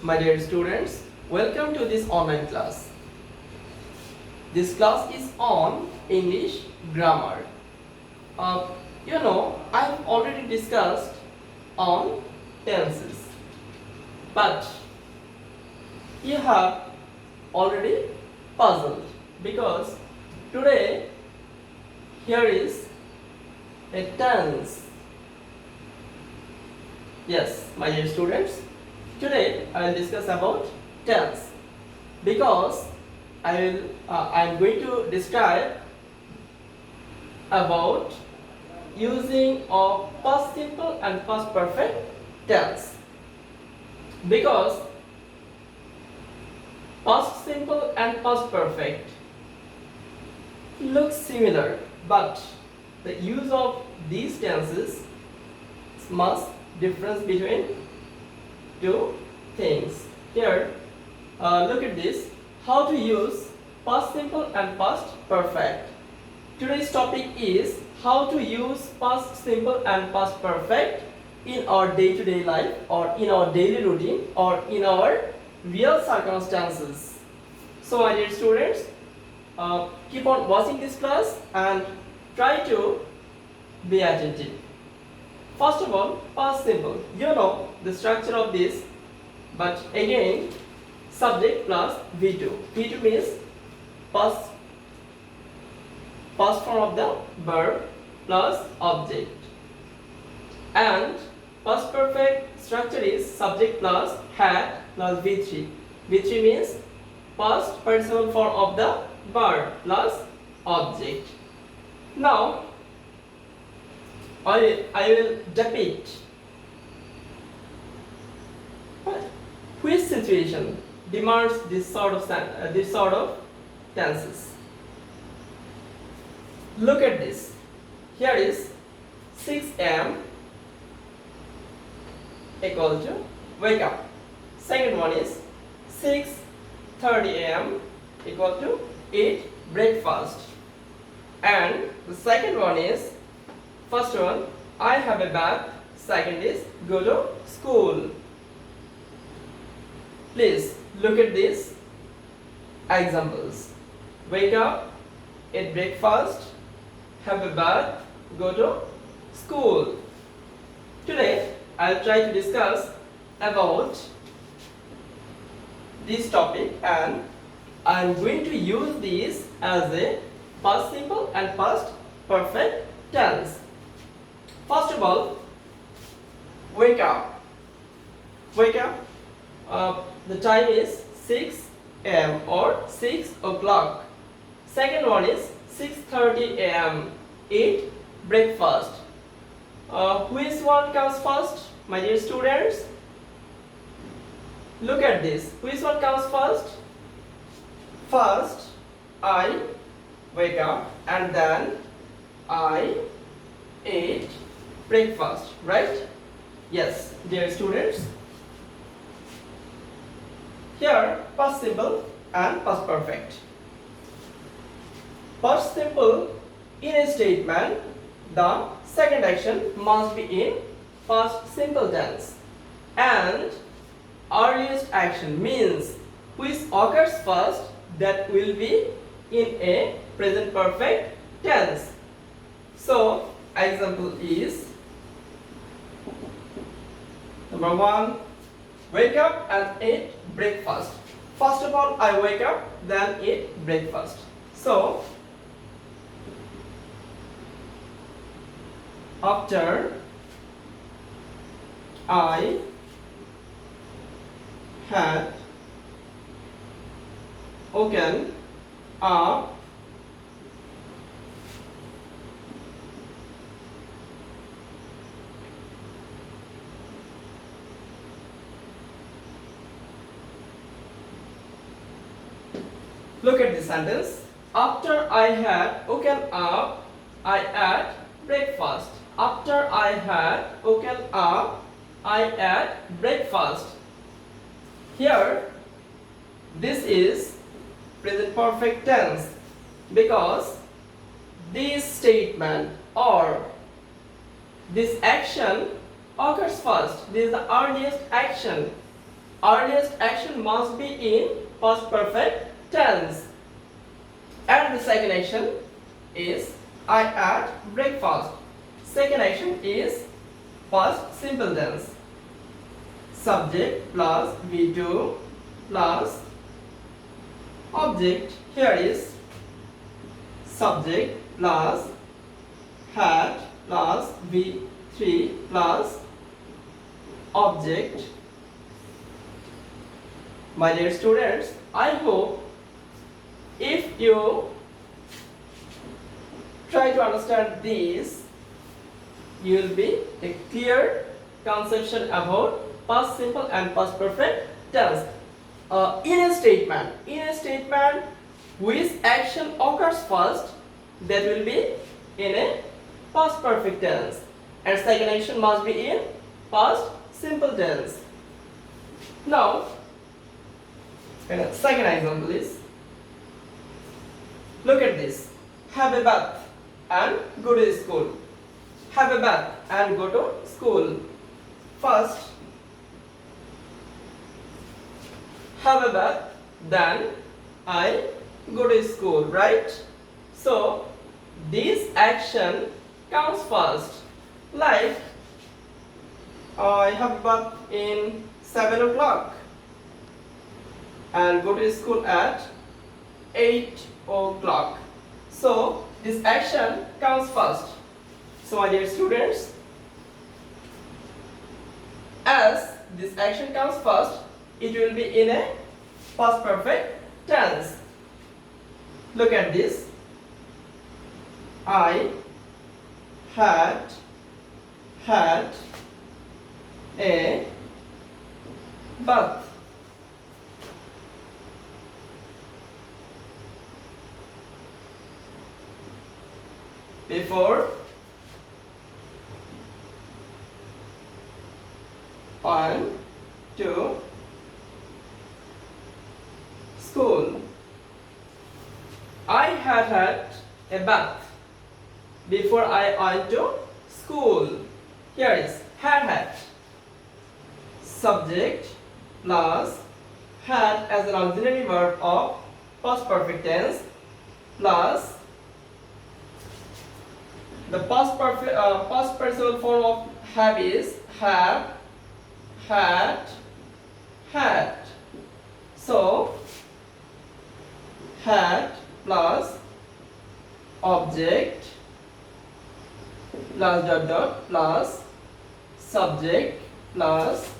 My dear students, welcome to this online class. This class is on English grammar. I have already discussed on tenses, but you have already puzzled because today here is a tense. Yes, my dear students, today I will discuss about tense because I am going to describe about using of past simple and past perfect tense, because past simple and past perfect look similar, but the use of these tenses is much difference between two things. Here, look at this. How to use past simple and past perfect. Today's topic is how to use past simple and past perfect in our day-to-day life, or in our daily routine, or in our real circumstances. So, my dear students, keep on watching this class and try to be attentive. First of all, past simple. You know the structure of this, but again, subject plus V2. V2 means past form of the verb plus object. And past perfect structure is subject plus had plus V3. V3 means past participle form of the verb plus object. Now, I will depict which situation demands this sort of tenses. Look at this. Here is 6 a.m. equal to wake up. Second one is 6:30 a.m. equal to eat breakfast. And the second one is, first one, I have a bath. Second is go to school. Please look at these examples. Wake up, eat breakfast, have a bath, go to school. Today I will try to discuss about this topic, and I am going to use these as a past simple and past perfect tense. First of all, wake up. Wake up. The time is 6 a.m. or 6 o'clock. Second one is 6:30 a.m. Eat breakfast. Which one comes first, my dear students? Look at this. Which one comes first? First, I wake up and then I ate breakfast, right? Yes, dear students. Here, past simple and past perfect. Past simple, in a statement, the second action must be in past simple tense, and earliest action means which occurs first, that will be in a present perfect tense. So, example is number 1, wake up and eat breakfast. First of all, I wake up, then eat breakfast. So, after I had woken up, look at this sentence. After I had woken up, I ate breakfast. After I had woken up, I ate breakfast. Here, this is present perfect tense because this statement or this action occurs first. This is the earliest action. earliest action must be in past perfect tense. And the second action is I ate breakfast. Second action is past simple tense. Subject plus V2 plus object. Here is subject plus had plus V3 plus object. My dear students, I hope if you try to understand this, you will be a clear conception about past simple and past perfect tense. In a statement which action occurs first, that will be in a past perfect tense, and second action must be in past simple tense. Now, second example is, look at this. Have a bath and go to school. Have a bath and go to school. First, have a bath, then I go to school, right? So this action comes first. Like I have a bath in 7 o'clock and go to school at 8 o'clock. So this action comes first. So my dear students, as this action comes first, it will be in a past perfect tense. Look at this. I had a bath. Before I went to school. I had a bath before I went to school. Here is had. Subject plus had as an auxiliary verb of past perfect tense plus the past participle form of have is have, had. So had plus object plus dot plus subject plus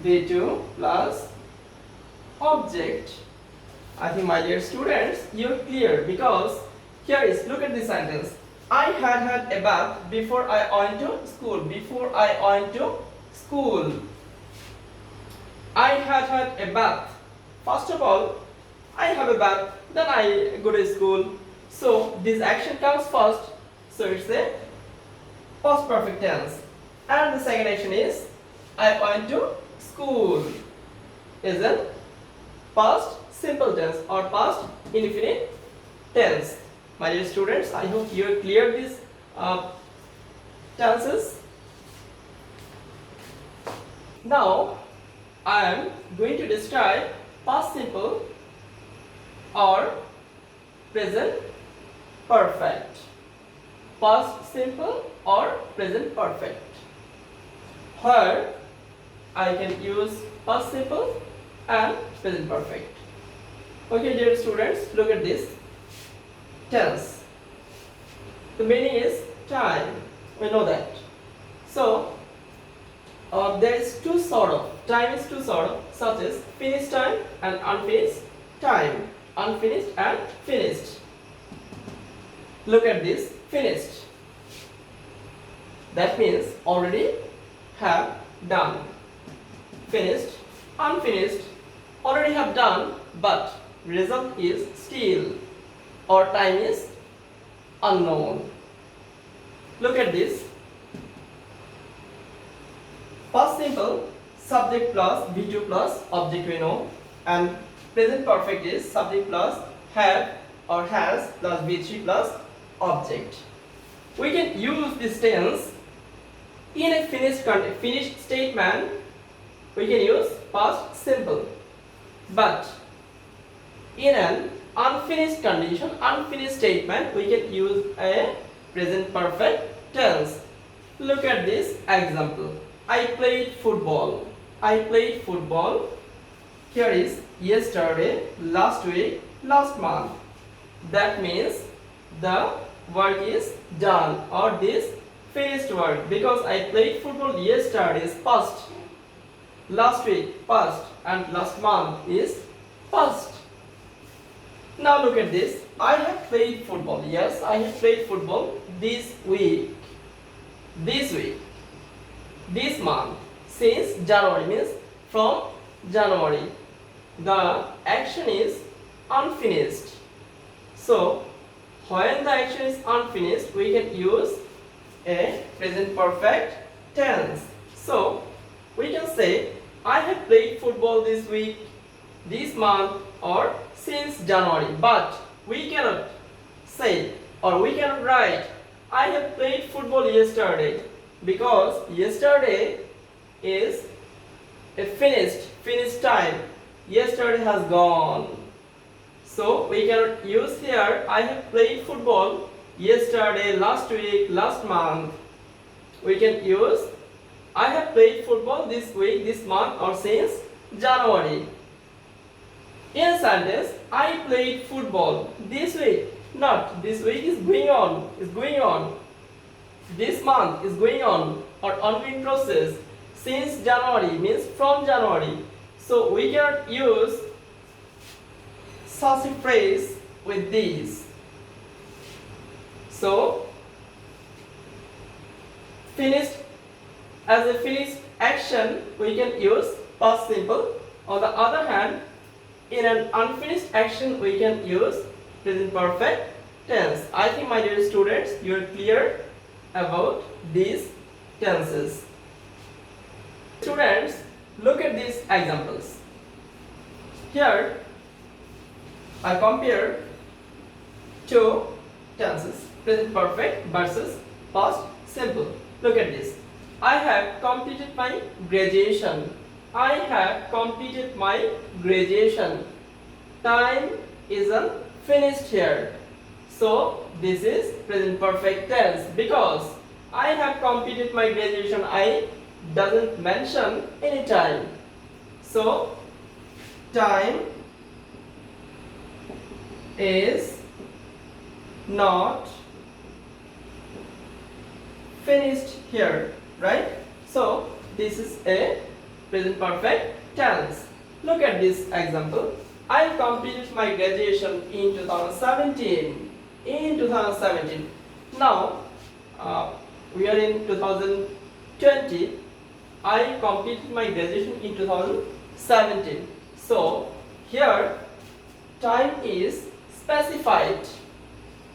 V2 plus object. I think my dear students, you're clear, because here is, look at this sentence. I had a bath before I went to school. Before I went to school. I had a bath. First of all, I have a bath, then I go to school. So this action comes first. So it's a past perfect tense. And the second action is I went to school. Is a past simple tense or past indefinite tense. My dear students, I hope you have cleared these tenses. Now I am going to describe past simple or present perfect. Past simple or present perfect. Here I can use past simple and present perfect. Okay, dear students, look at this. Tense. The meaning is time. We know that. So there is two sort of time is two sort of, such as finished time and unfinished time. Unfinished and finished. Look at this. Finished. That means already have done. Finished. Unfinished. Already have done, but result is still, or time is unknown. Look at this. Past simple, subject plus V2 plus object we know, and present perfect is subject plus have or has plus V3 plus object. We can use this tense in a finished statement we can use past simple. But in an unfinished condition, unfinished statement, we can use a present perfect tense. Look at this example. I played football. I played football. Here is yesterday, last week, last month. That means the work is done, or this finished work, because I played football yesterday is past, last week past, and last month is past. Now look at this. I have played football. Yes, I have played football this week, this week, this month, since January, means from January. The action is unfinished. So when the action is unfinished, we can use a present perfect tense. So we can say I have played football this week, this month, or since January. But we cannot say, or we cannot write I have played football yesterday, because yesterday is a finished time. Yesterday has gone. So we cannot use here I have played football yesterday, last week, last month. We can use I have played football this week, this month, or since January. In a sentence, I played football this week. Not this week is going on. This month is going on, or ongoing process. Since January means from January. So we cannot use such a phrase with these. So finished, as a finished action, we can use past simple. On the other hand, in an unfinished action, we can use present perfect tense. I think, my dear students, you are clear about these tenses. Students, look at these examples. Here I compare two tenses, present perfect versus past simple. Look at this. I have completed my graduation. I have completed my graduation. Time isn't finished here. So this is present perfect tense, because I have completed my graduation, I doesn't mention any time. So time is not finished here, right? So this is a present perfect tense. Look at this example. I completed my graduation in 2017. In 2017. Now we are in 2020. I completed my graduation in 2017. So here time is specified.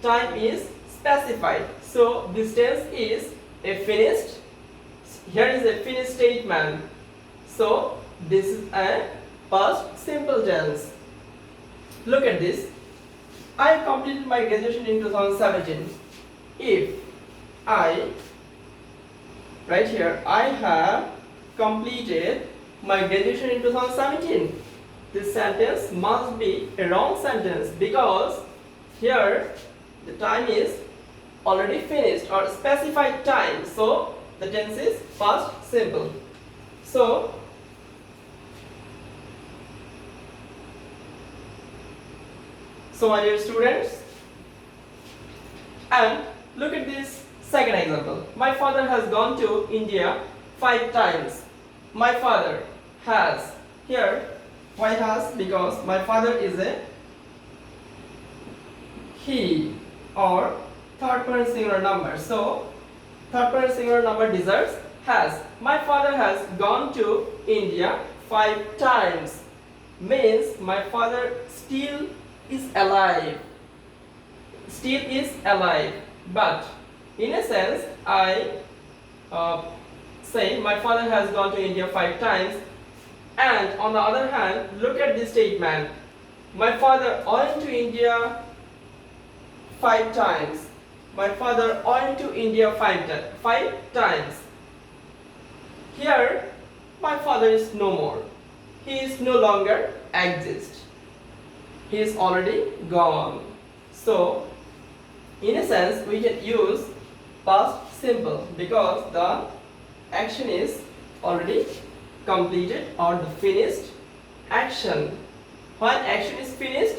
Time is specified. So this tense is a finished. Here is a finished statement. So this is a past simple tense. Look at this. I completed my graduation in 2017. If I, right here, I have completed my graduation in 2017, this sentence must be a wrong sentence, because here the time is already finished, or specified time. So the tense is past simple. So my dear students, and look at this second example. My father has gone to India 5 times. My father has. Here, why has? Because my father is a he, or third person singular number. So third person singular number deserves has. My father has gone to India 5 times. Means my father still is alive. Still is alive. But in a sense, I say my father has gone to India 5 times. And on the other hand, look at this statement. My father went to India 5 times. My father went to India 5 times. Here my father is no more. He is no longer exist. He is already gone. So, in a sense, we can use past simple because the action is already completed or the finished action. When action is finished,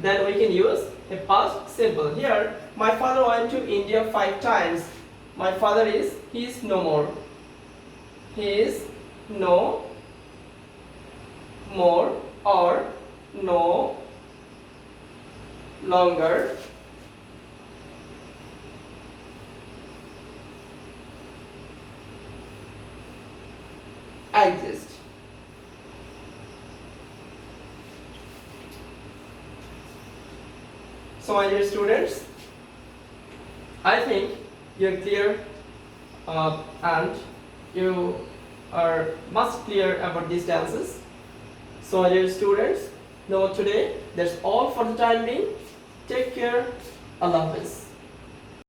then we can use a past simple. Here, my father went to India 5 times. My father he is no more. He is no more or no longer exist. So my dear students, I think you're clear and you are much clear about these tenses. So my dear students, now today that's all for the time being. Take care. Allah Hafiz.